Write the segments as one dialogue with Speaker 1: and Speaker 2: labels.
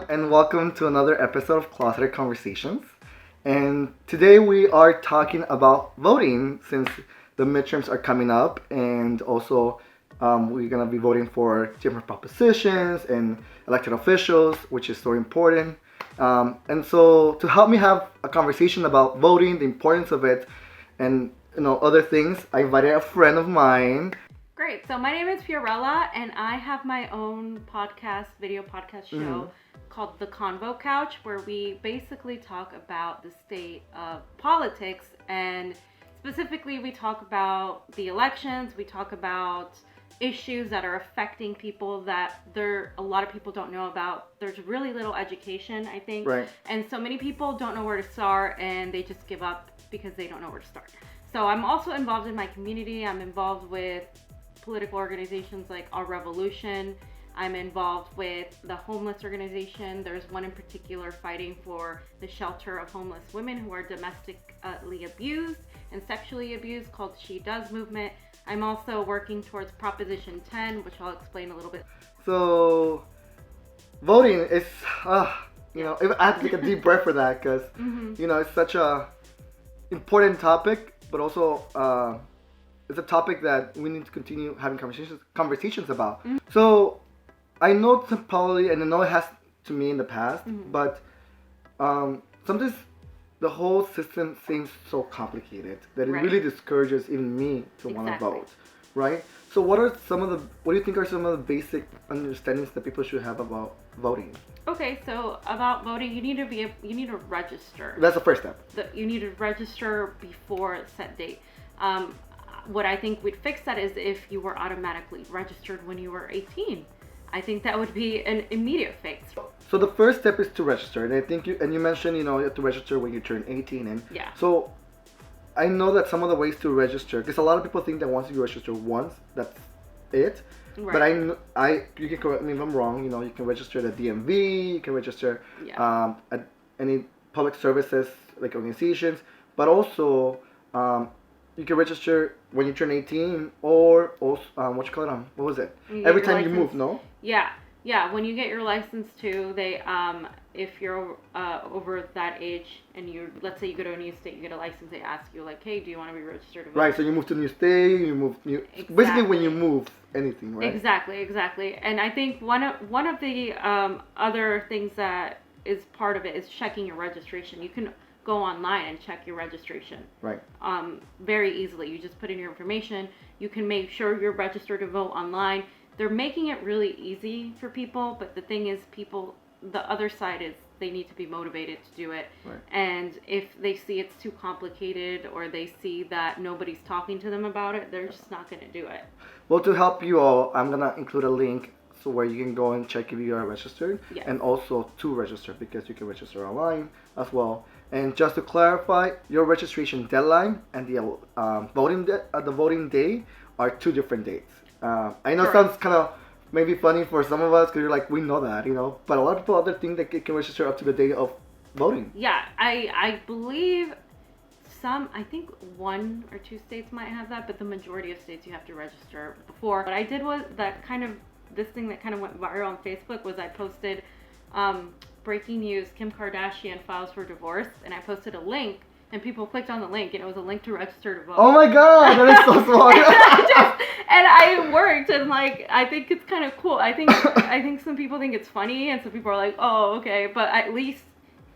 Speaker 1: and welcome to another episode of Closeted Conversations. And today we are talking about voting since the midterms are coming up, and also we're going to be voting for different propositions and elected officials, which is so important. And so to help me have a conversation about voting, the importance of it, and other things, I invited a friend of mine.
Speaker 2: Great. So my name is Fiorella, and I have my own video podcast show called the Convo Couch, where we basically talk about the state of politics, and specifically we talk about the elections, we talk about issues that are affecting people that a lot of people don't know about. There's really little education, I think.
Speaker 1: Right.
Speaker 2: And so many people don't know where to start, and they just give up because they don't know where to start. So I'm also involved in my community. I'm involved with political organizations like Our Revolution. I'm involved with the homeless organization. There's one in particular fighting for the shelter of homeless women who are domestically abused and sexually abused, called She Does Movement. I'm also working towards Proposition 10, which I'll explain a little bit.
Speaker 1: So voting is, I have to take a deep breath for that because, it's such a important topic, but also it's a topic that we need to continue having conversations about. So I know probably, and I know it has to me in the past, but sometimes the whole system seems so complicated that it really discourages even me to want to vote, right? So what do you think are some of the basic understandings that people should have about voting?
Speaker 2: Okay, so about voting, you need to register.
Speaker 1: That's the first step.
Speaker 2: You need to register before a set date. What I think would fix that is if you were automatically registered when you were 18. I think that would be an immediate fix.
Speaker 1: So the first step is to register, and I think you mentioned you have to register when you turn 18, and so I know that some of the ways to register, because a lot of people think that once you register once, that's it. Right. But you can correct me if I'm wrong. You can register at the DMV, you can register at any public services like organizations, but also you can register when you turn 18, or also, what was it? Every time you move, no?
Speaker 2: Yeah. When you get your license too, they, if you're over that age and let's say you go to a new state, you get a license, they ask you like, hey, do you want to be registered to vote?
Speaker 1: Right, so you move to a new state, basically when you move anything, right?
Speaker 2: Exactly. And I think one of the other things that is part of it is checking your registration. You can go online and check your registration. Right. Very easily. You just put in your information. You can make sure you're registered to vote online. They're making it really easy for people, but the thing is, the other side is they need to be motivated to do it. Right. And if they see it's too complicated, or they see that nobody's talking to them about it, they're just not going to do it.
Speaker 1: Well, to help you all, I'm going to include a link so where you can go and check if you are registered, and also to register, because you can register online as well. And just to clarify, your registration deadline and the voting day are two different dates. I know it sounds kind of maybe funny for some of us because you're like, we know that, but a lot of people out there think that they can register up to the day of voting. Yeah,
Speaker 2: I believe I think 1 or 2 states might have that, but the majority of states you have to register before. What I did was this thing that kind of went viral on Facebook was I posted breaking news, Kim Kardashian files for divorce, and I posted a link, and people clicked on the link, and it was a link to register to vote.
Speaker 1: Oh my god, that is so smart.
Speaker 2: and I worked, and I think it's kind of cool. I think some people think it's funny, and some people are like, oh, okay, but at least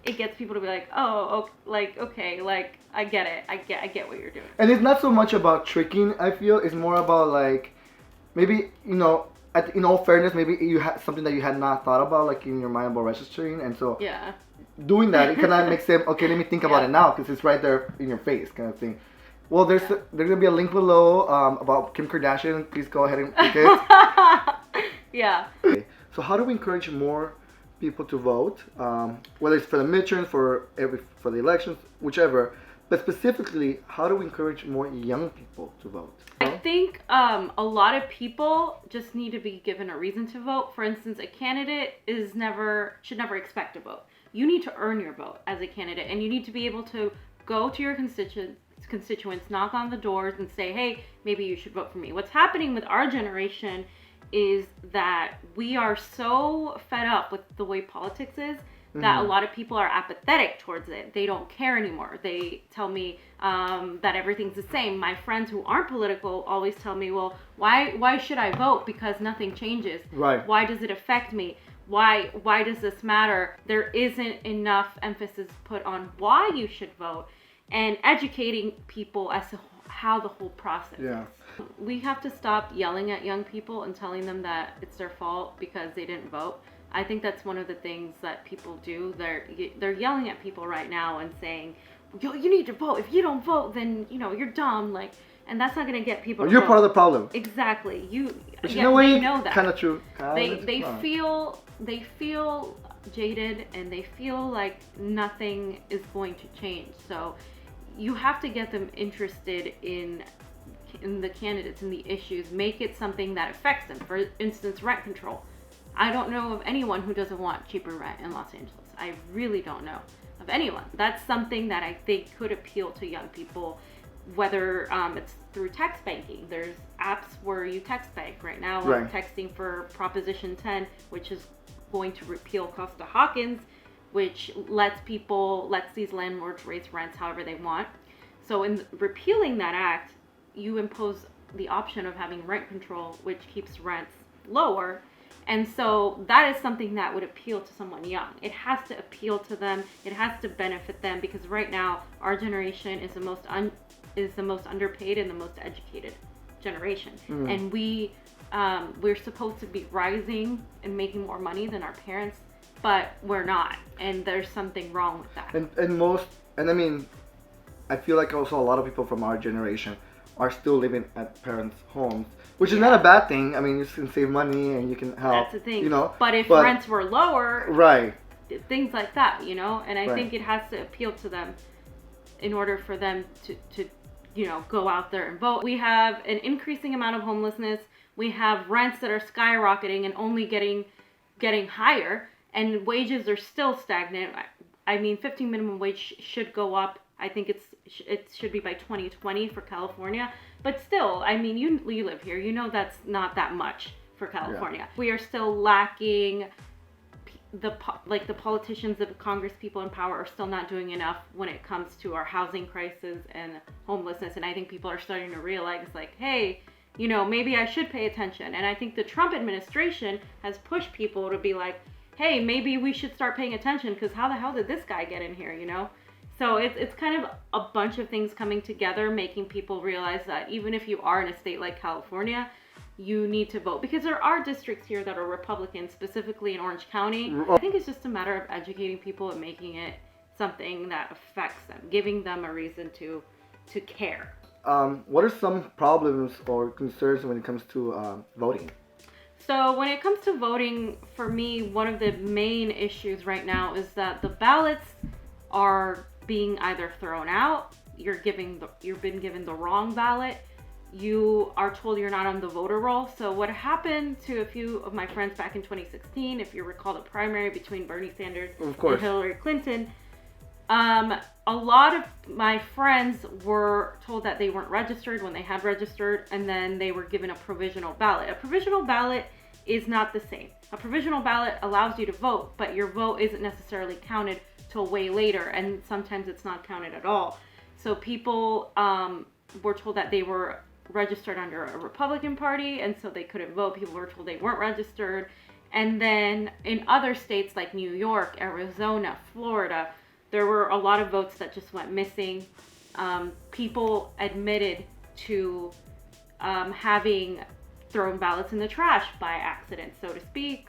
Speaker 2: it gets people to be like, oh, okay, I get it. I get what you're doing.
Speaker 1: And it's not so much about tricking, I feel. It's more about maybe, in all fairness, maybe you had something that you had not thought about, in your mind about registering, and so doing that, it kind of makes them, okay, let me think about it now, because it's right there in your face, kind of thing. Well, there's gonna be a link below about Kim Kardashian. Please go ahead and click it.
Speaker 2: Yeah.
Speaker 1: Okay. So how do we encourage more people to vote, whether it's for the midterms, for the elections, whichever? But specifically, how do we encourage more young people to vote?
Speaker 2: I think a lot of people just need to be given a reason to vote. For instance, a candidate should never expect to vote. You need to earn your vote as a candidate, and you need to be able to go to your constituents, knock on the doors, and say, hey, maybe you should vote for me. What's happening with our generation is that we are so fed up with the way politics is that a lot of people are apathetic towards it. They don't care anymore. They tell me that everything's the same. My friends who aren't political always tell me, well, why should I vote? Because nothing changes.
Speaker 1: Right.
Speaker 2: Why does it affect me? Why does this matter? There isn't enough emphasis put on why you should vote and educating people as to how the whole process is. We have to stop yelling at young people and telling them that it's their fault because they didn't vote. I think that's one of the things that people do. They're yelling at people right now and saying, you need to vote. If you don't vote, then you're dumb. Like, and that's not gonna get people.
Speaker 1: You're part of the problem.
Speaker 2: Exactly.
Speaker 1: But you know what?
Speaker 2: They know that.
Speaker 1: Kind of true.
Speaker 2: They feel jaded and they feel like nothing is going to change. So you have to get them interested in the candidates and the issues. Make it something that affects them. For instance, rent control. I don't know of anyone who doesn't want cheaper rent in Los Angeles. I really don't know of anyone. That's something that I think could appeal to young people, whether it's through text banking. There's apps where you text bank. Right now I'm texting for Proposition 10, which is going to repeal Costa-Hawkins, which lets these landlords raise rents however they want. So in repealing that act, you impose the option of having rent control, which keeps rents lower. And so that is something that would appeal to someone young. It has to appeal to them. It has to benefit them because right now our generation is the most underpaid and the most educated generation. And we're supposed to be rising and making more money than our parents, but we're not. And there's something wrong with that.
Speaker 1: And I mean, I feel like also a lot of people from our generation are still living at parents' homes, which is not a bad thing. I mean, you can save money and you can help.
Speaker 2: That's the thing. But if rents were lower, things like that, and I think it has to appeal to them in order for them to go out there and vote. We have an increasing amount of homelessness. We have rents that are skyrocketing and only getting higher, and wages are still stagnant. I mean, 15 minimum wage should go up. I think it should be by 2020 for California. But still, I mean, you live here. That's not that much for California. Yeah. We are still lacking. The politicians, the Congress people in power are still not doing enough when it comes to our housing crisis and homelessness. And I think people are starting to realize, like, hey, maybe I should pay attention. And I think the Trump administration has pushed people to be like, hey, maybe we should start paying attention because how the hell did this guy get in here, So it's kind of a bunch of things coming together, making people realize that even if you are in a state like California, you need to vote. Because there are districts here that are Republican, specifically in Orange County. I think it's just a matter of educating people and making it something that affects them, giving them a reason to care.
Speaker 1: What are some problems or concerns when it comes to voting?
Speaker 2: So when it comes to voting, for me, one of the main issues right now is that the ballots are being either thrown out, you've been given the wrong ballot, you are told you're not on the voter roll. So what happened to a few of my friends back in 2016, if you recall the primary between Bernie Sanders and Hillary Clinton, a lot of my friends were told that they weren't registered when they had registered, and then they were given a provisional ballot. A provisional ballot is not the same. A provisional ballot allows you to vote, but your vote isn't necessarily counted till way later, and sometimes it's not counted at all. So people were told that they were registered under a Republican Party, and so they couldn't vote. People were told they weren't registered. And then in other states like New York, Arizona, Florida, there were a lot of votes that just went missing. People admitted to having thrown ballots in the trash by accident, so to speak.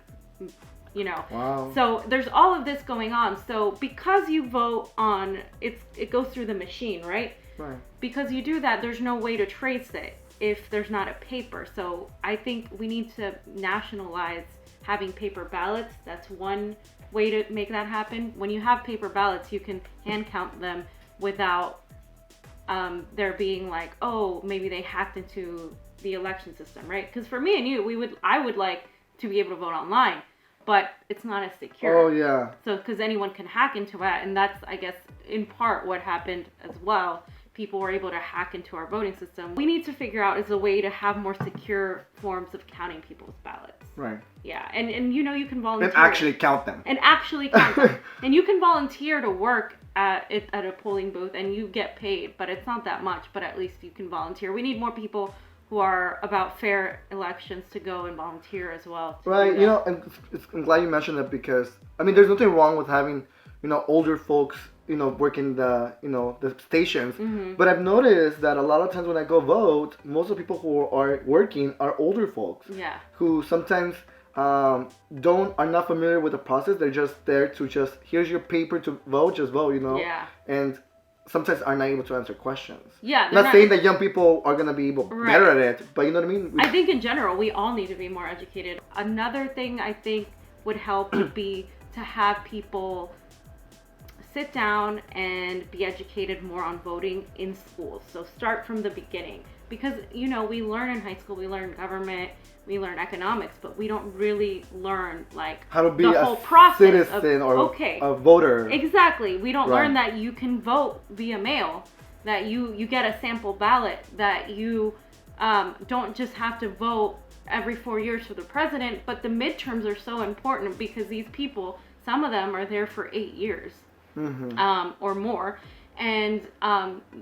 Speaker 1: Wow.
Speaker 2: So there's all of this going on. So because you vote on it goes through the machine, right?
Speaker 1: Right.
Speaker 2: Because you do that, there's no way to trace it if there's not a paper. So I think we need to nationalize having paper ballots. That's one way to make that happen. When you have paper ballots, you can hand count them without there being like, oh, maybe they hacked into the election system, right? Because for me and you, I would like to be able to vote online, but it's not as secure.
Speaker 1: Oh yeah.
Speaker 2: So because anyone can hack into it, and that's, I guess, in part what happened as well. people were able to hack into our voting system. We need to figure out is a way to have more secure forms of counting people's ballots.
Speaker 1: Right.
Speaker 2: Yeah, and you know, you can volunteer.
Speaker 1: And actually count them.
Speaker 2: And actually count them. And you can volunteer to work at a polling booth and you get paid, but it's not that much, but at least you can volunteer. We need more people who are about fair elections to go and volunteer as well.
Speaker 1: Right, you know, and I'm glad you mentioned that because, I mean, there's nothing wrong with having, you know, older folks, you know, working the, you know, the stations.
Speaker 2: Mm-hmm.
Speaker 1: But I've noticed that a lot of times when I go vote, most of the people who are working are older folks.
Speaker 2: Yeah.
Speaker 1: Who sometimes are not familiar with the process. They're just there to just, here's your paper to vote, just vote, you know.
Speaker 2: Yeah.
Speaker 1: And sometimes are not able to answer questions.
Speaker 2: Yeah.
Speaker 1: Not saying that young people are gonna be better at it, but you know what I mean?
Speaker 2: I think in general, we all need to be more educated. Another thing I think would help would be to have people sit down and be educated more on voting in schools. So start from the beginning. Because, you know, we learn in high school, we learn government, we learn economics, but we don't really learn, like,
Speaker 1: how to be
Speaker 2: the
Speaker 1: a
Speaker 2: whole process
Speaker 1: citizen
Speaker 2: of,
Speaker 1: or a voter.
Speaker 2: Exactly. We don't learn that you can vote via mail, that you get a sample ballot, that you don't just have to vote every 4 years for the president, but the midterms are so important because these people, some of them are there for 8 years. Mm-hmm. Or more, and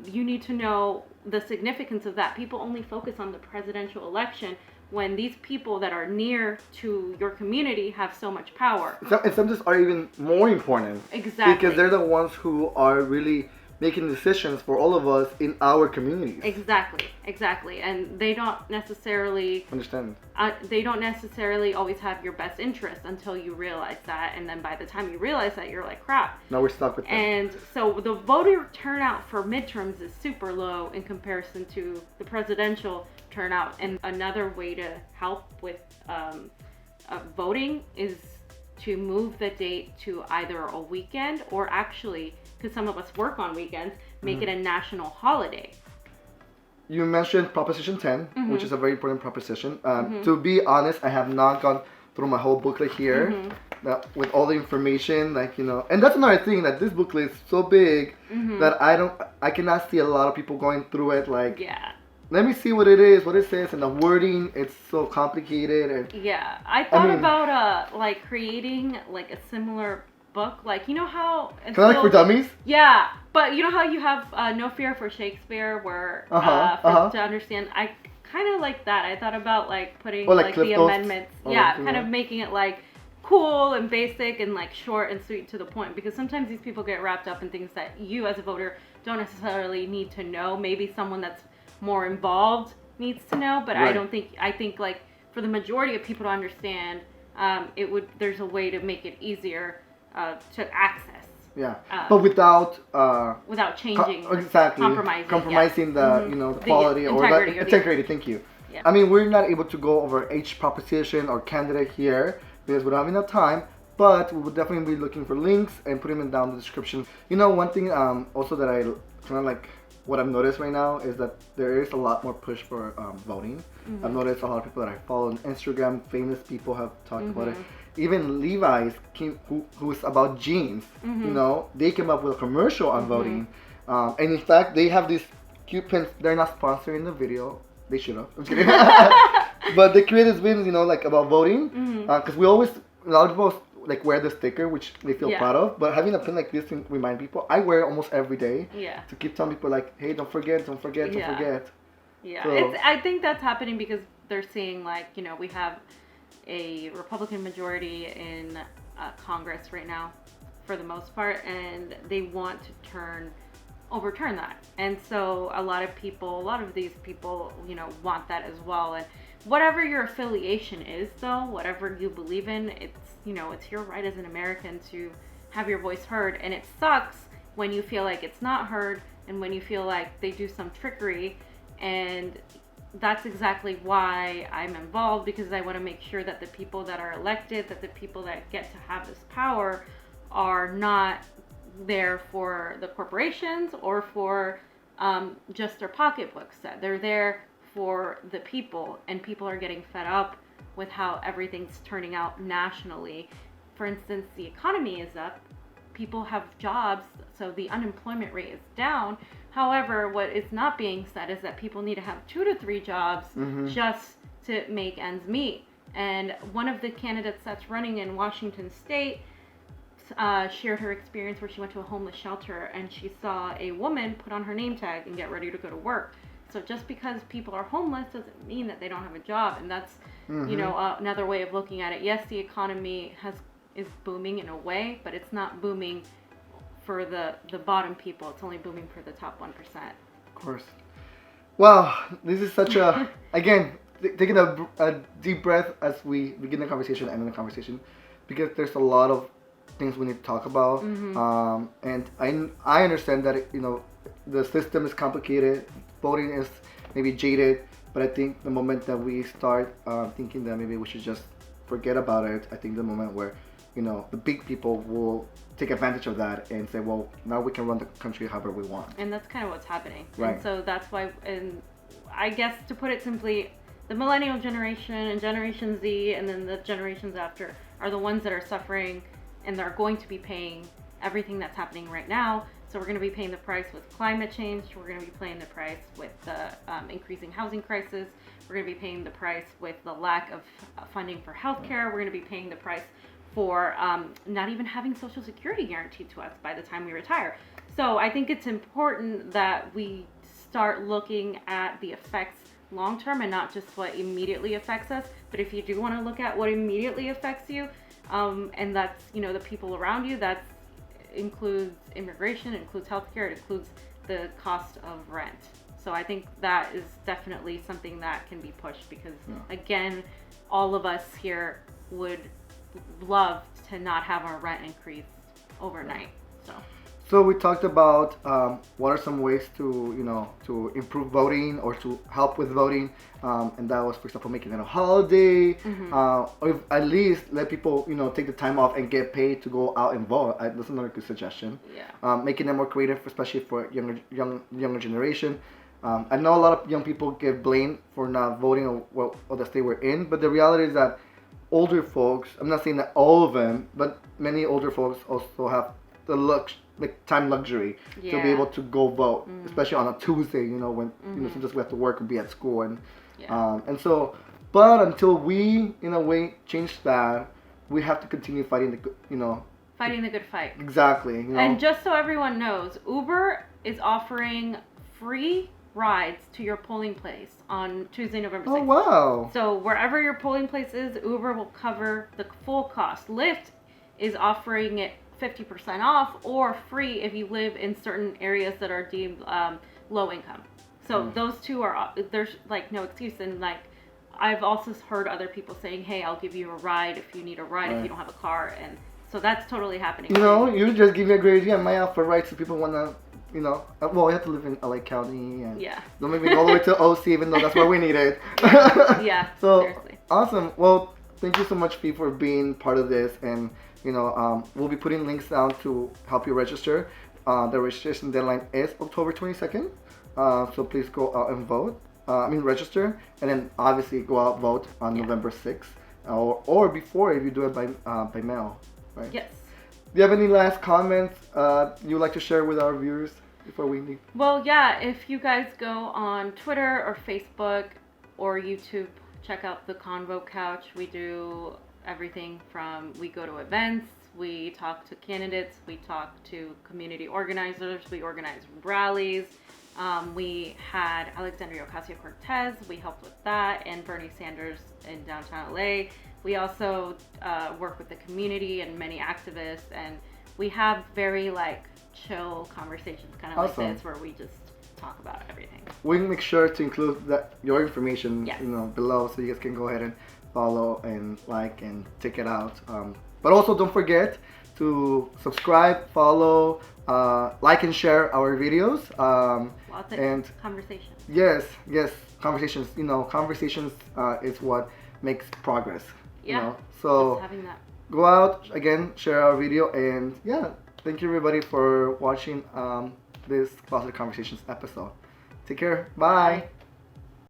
Speaker 2: you need to know the significance of that. People only focus on the presidential election when these people that are near to your community have so much power.
Speaker 1: And some just are even more important.
Speaker 2: Exactly.
Speaker 1: Because they're the ones who are really making decisions for all of us in our communities.
Speaker 2: Exactly. And they don't necessarily
Speaker 1: understand.
Speaker 2: They don't necessarily always have your best interest until you realize that, and then by the time you realize that, you're like, crap.
Speaker 1: Now we're stuck with them.
Speaker 2: And so the voter turnout for midterms is super low in comparison to the presidential turnout. And another way to help with voting is to move the date to either a weekend or actually, because some of us work on weekends, make it a national holiday. You
Speaker 1: mentioned Proposition 10, which is a very important proposition. To be honest, I have not gone through my whole booklet here with all the information, like, you know. And that's another thing, that this booklet is so big that I cannot see a lot of people going through it, like, let me see what it is, what it says, and the wording, it's so complicated. And
Speaker 2: I thought about like creating like a similar book, like, you know how
Speaker 1: kind of like for dummies.
Speaker 2: Yeah, but you know how you have No Fear for Shakespeare, where to understand. I kind of like that. I thought about like putting like the amendments. Kind of making it like cool and basic and like short and sweet to the point, because sometimes these people get wrapped up in things that you as a voter don't necessarily need to know. Maybe someone that's more involved needs to know, but I think like for the majority of people to understand, there's a way to make it easier to access.
Speaker 1: But without
Speaker 2: changing,
Speaker 1: compromising the you know, the quality or the integrity. Thank you. I mean, we're not able to go over each proposition or candidate here because we don't have enough time, but we will definitely be looking for links and putting them down in the description. You know, one thing also that I kind of like, what I've noticed right now is that there is a lot more push for voting. I've noticed a lot of people that I follow on Instagram, famous people have talked about it. Even Levi's, who's about jeans, you know, they came up with a commercial on voting. And in fact, they have these cute pins. They're not sponsoring the video. They should have. I'm kidding. But they created this pins, you know, like about voting. Because a lot of people like wear the sticker, which they feel proud of, but having a pin like this to remind people, I wear it almost every day to keep telling people like, hey, don't forget. So,
Speaker 2: I think that's happening because they're seeing, like, you know, we have a Republican majority in Congress right now for the most part, and they want to overturn that. And so a lot of these people, you know, want that as well. And whatever your affiliation is, though, whatever you believe in, it's, you know, it's your right as an American to have your voice heard. And it sucks when you feel like it's not heard and when you feel like they do some trickery. And that's exactly why I'm involved, because I want to make sure that the people that are elected, that the people that get to have this power are not there for the corporations or for just their pocketbooks, that they're there for the people, and people are getting fed up with how everything's turning out nationally. For instance, the economy is up, people have jobs, so the unemployment rate is down, However, what is not being said is that people need to have 2 to 3 jobs just to make ends meet. And one of the candidates that's running in Washington State shared her experience where she went to a homeless shelter and she saw a woman put on her name tag and get ready to go to work. So just because people are homeless doesn't mean that they don't have a job, and that's another way of looking at it. Yes, the economy is booming in a way, but it's not booming for the bottom people. It's only booming for the top 1%.
Speaker 1: Of course. Wow, this is such a again taking a deep breath as we begin the conversation and end the conversation, because there's a lot of things we need to talk about. And I understand that the system is complicated, voting is maybe jaded, but I think the moment that we start thinking that maybe we should just forget about it, I think the moment where the big people will take advantage of that and say, well, now we can run the country however we want.
Speaker 2: And that's kind of what's happening.
Speaker 1: Right.
Speaker 2: And so that's why, and I guess to put it simply, the millennial generation and Generation Z and then the generations after are the ones that are suffering, and they're going to be paying everything that's happening right now. So we're going to be paying the price with climate change. We're going to be paying the price with the increasing housing crisis. We're going to be paying the price with the lack of funding for healthcare. We're going to be paying the price for not even having Social Security guaranteed to us by the time we retire. So I think it's important that we start looking at the effects long term and not just what immediately affects us. But if you do want to look at what immediately affects you, and that's the people around you, that includes immigration, it includes healthcare, it includes the cost of rent. So I think that is definitely something that can be pushed, because again, all of us here would love to not have our rent increase overnight. So
Speaker 1: we talked about what are some ways to improve voting or to help with voting, and that was, for example, making it a holiday, or at least let people take the time off and get paid to go out and vote. That's another good suggestion. Making it more creative, especially for younger generation. I know a lot of young people get blamed for not voting or the state we're in, but the reality is that older folks, I'm not saying that all of them, but many older folks also have the time luxury to be able to go vote, especially on a Tuesday, when sometimes we have to work and be at school, and so, but until we in a way change that, we have to continue fighting
Speaker 2: fighting the good fight.
Speaker 1: Exactly.
Speaker 2: And just so everyone knows, Uber is offering free rides to your polling place on Tuesday, November 6th.
Speaker 1: Oh, wow.
Speaker 2: So wherever your polling place is, Uber will cover the full cost. Lyft is offering it 50% off or free if you live in certain areas that are deemed low income. So those two there's no excuse. And I've also heard other people saying, hey, I'll give you a ride if you need a ride if you don't have a car. And so that's totally happening.
Speaker 1: You just give me a great idea. I might offer rides if people want to, well, we have to live in LA County, and don't make me go all the way to OC, even though that's where we need it. So seriously. Awesome. Well, thank you so much, Fee, for being part of this, and we'll be putting links down to help you register. The registration deadline is October 22nd, so please go out and vote. Register, and then obviously go out vote on November 6th, or before if you do it by mail, right?
Speaker 2: Yes.
Speaker 1: Do you have any last comments you'd like to share with our viewers before we leave?
Speaker 2: Well, if you guys go on Twitter or Facebook or YouTube, check out the Convo Couch. We do everything from, we go to events, we talk to candidates, we talk to community organizers, we organize rallies. We had Alexandria Ocasio-Cortez, we helped with that, and Bernie Sanders in downtown LA. We also work with the community and many activists, and we have very chill conversations, kind of
Speaker 1: awesome.
Speaker 2: Like this, where we just talk about everything.
Speaker 1: We'll make sure to include your information below, so you guys can go ahead and follow and like and check it out. But also don't forget to subscribe, follow, like and share our videos.
Speaker 2: Lots of conversations.
Speaker 1: Yes, conversations. Conversations is what makes progress. So
Speaker 2: just having that.
Speaker 1: Go out again, share our video, and thank you everybody for watching this Closet Conversations episode. Take care. Bye.